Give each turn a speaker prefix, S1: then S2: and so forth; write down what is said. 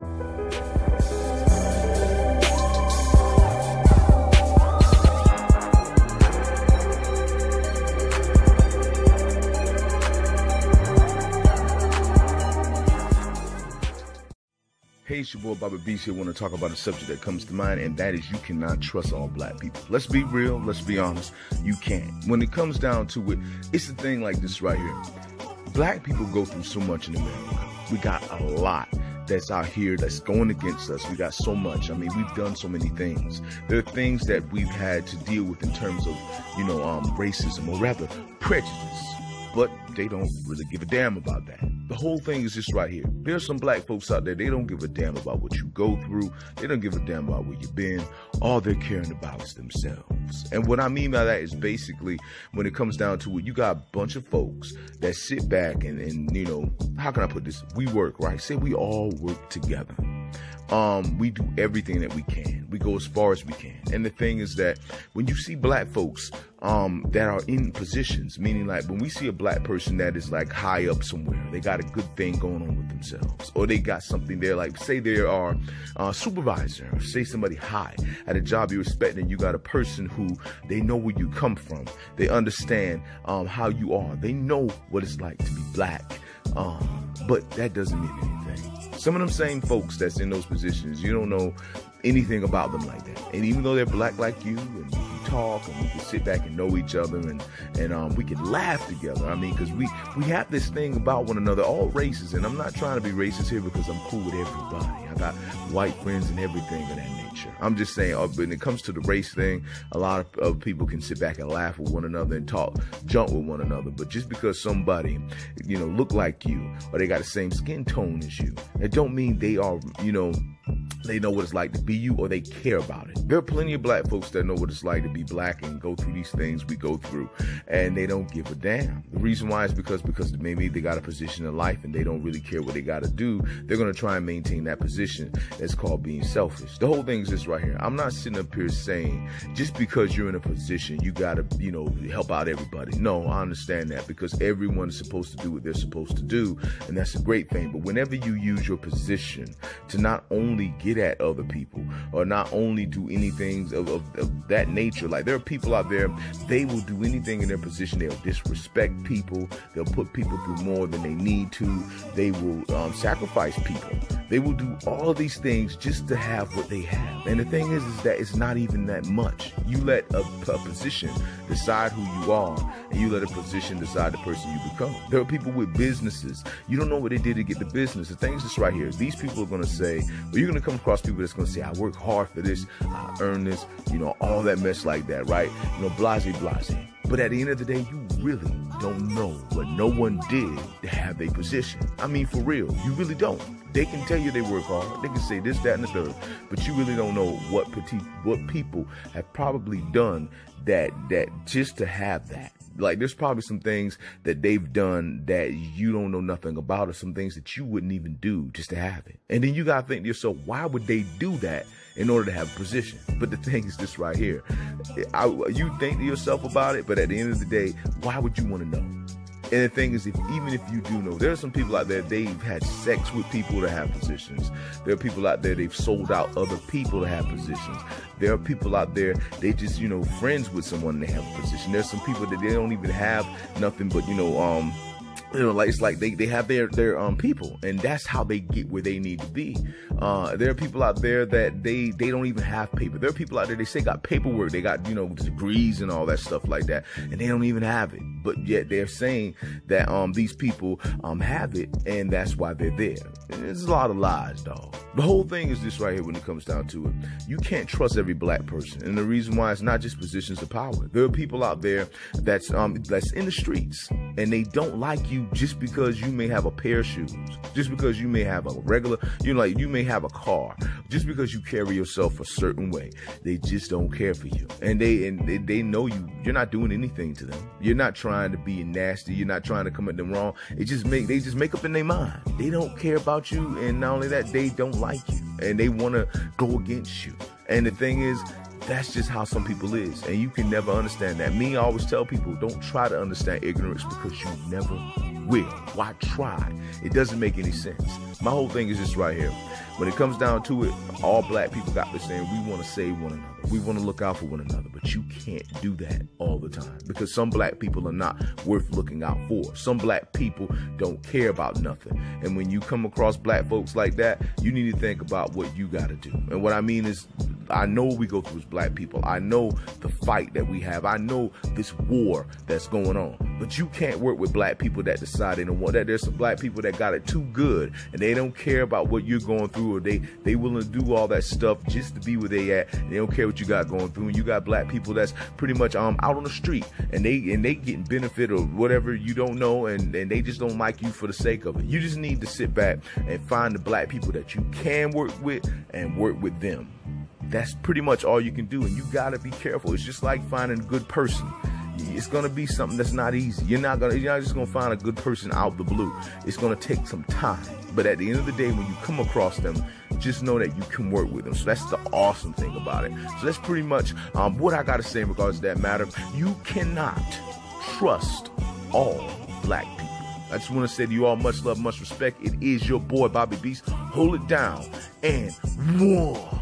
S1: Hey, it's your boy Bobby Beast here. I want to talk about a subject that comes to mind, and that is you cannot trust all black people. Let's be real. Let's be honest. You can't. When it comes down to it, it's the thing like this right here. Black people go through so much in America. We got a lot that's out here that's going against us. We got so much. I mean, we've done so many things. There are things that we've had to deal with in terms of, racism, or rather prejudice. But they don't really give a damn about that. The whole thing is just right here. There's some black folks out there, they don't give a damn about what you go through. They don't give a damn about where you've been. All they're caring about is themselves. And what I mean by that is basically, when it comes down to it, you got a bunch of folks that sit back and how can I put this? We work, right? Say we all work together. We do everything that we can. We go as far as we can. And the thing is that when you see black folks that are in positions, meaning like when we see a black person that is like high up somewhere, they got a good thing going on with themselves, or they got something there, like say they are a supervisor, or say somebody high at a job you respect, and you got a person who they know where you come from. They understand how you are. They know what it's like to be black. But that doesn't mean anything. Some of them same folks that's in those positions, you don't know anything about them like that. And even though they're black like you, and we can talk, and we can sit back and know each other, and we can laugh together. I mean, because we have this thing about one another, all races. And I'm not trying to be racist here because I'm cool with everybody. I got white friends and everything of that nature. I'm just saying, when it comes to the race thing, a lot of people can sit back and laugh with one another and talk junk with one another. But just because somebody, look like you, or they got the same skin tone as you, it don't mean they are, they know what it's like to be you, or they care about it. There are plenty of black folks that know what it's like to be black and go through these things we go through, and they don't give a damn. The reason why is because maybe they got a position in life and they don't really care what they got to do. They're going to try and maintain that position. That's called being selfish. The whole thing is this right here. I'm not sitting up here saying just because you're in a position, you got to, help out everybody. No, I understand that, because everyone is supposed to do what they're supposed to do, and that's a great thing. But whenever you use your position to not only get at other people, or not only do anything of that nature, like there are people out there, they will do anything in their position. They'll disrespect people. They'll put people through more than they need to. They will sacrifice people. They will do all of these things just to have what they have. And the thing is that it's not even that much. You let a position decide who you are, and you let a position decide the person you become. There are people with businesses. You don't know what they did to get the business. The thing is this right here. These people are going to say, well, you're going to come across people that's going to say, I work hard for this, I earn this, all that mess like that, right? Blase. But at the end of the day, you really don't know what no one did to have their position. I mean, for real, you really don't. They can tell you they work hard. They can say this, that, and the third. But you really don't know what people have probably done that just to have that. Like, there's probably some things that they've done that you don't know nothing about, or some things that you wouldn't even do just to have it. And then you got to think to yourself, why would they do that in order to have a position? But the thing is this right here. You think to yourself about it, but at the end of the day, why would you want to know? And the thing is, even if you do know, there are some people out there, they've had sex with people to have positions. There are people out there, they've sold out other people to have positions. There are people out there, they just, friends with someone and they have a position. There's some people that they don't even have nothing but, it's like they have their people, and that's how they get where they need to be. There are people out there that they don't even have paper. There are people out there, they say got paperwork, they got degrees and all that stuff like that, and they don't even have it. But yet they're saying that these people have it, and that's why they're there. And there's a lot of lies, dog. The whole thing is this right here. When it comes down to it, you can't trust every black person, and the reason why is not just positions of power. There are people out there that's in the streets, and they don't like you just because you may have a pair of shoes, just because you may have a regular, you may have a car, just because you carry yourself a certain way. They just don't care for you, and they know you're not doing anything to them. You're not trying to be nasty. You're not trying to come at them wrong. They just make up in their mind. They don't care about you, and not only that, they don't like you, and they want to go against you. And the thing is, That's just how some people is, and you can never understand that. I always tell people, don't try to understand ignorance because you never will. Why try? It doesn't make any sense. My whole thing is just right here. When it comes down to it, all black people got this saying, we want to save one another. We want to look out for one another, but you can't do that all the time because some black people are not worth looking out for. Some black people don't care about nothing. And when you come across black folks like that, you need to think about what you got to do. And what I mean is, I know what we go through as black people. I know the fight that we have. I know this war that's going on. But you can't work with black people that decide they don't want that. There's some black people that got it too good and they don't care about what you're going through, or they willing to do all that stuff just to be where they at. And they don't care what you got going through. And you got black people that's pretty much out on the street and they getting benefit or whatever you don't know, and they just don't like you for the sake of it. You just need to sit back and find the black people that you can work with and work with them. That's pretty much all you can do, and you gotta be careful. It's just like finding a good person. It's gonna be something that's not easy. You're not just gonna find a good person out the blue. It's gonna take some time. But at the end of the day, when you come across them, just know that you can work with them. So that's the awesome thing about it. So that's pretty much what I gotta say in regards to that matter. You cannot trust all black people. I just want to say to you all, much love, much respect. It is your boy, Bobby Beast. Hold it down and one.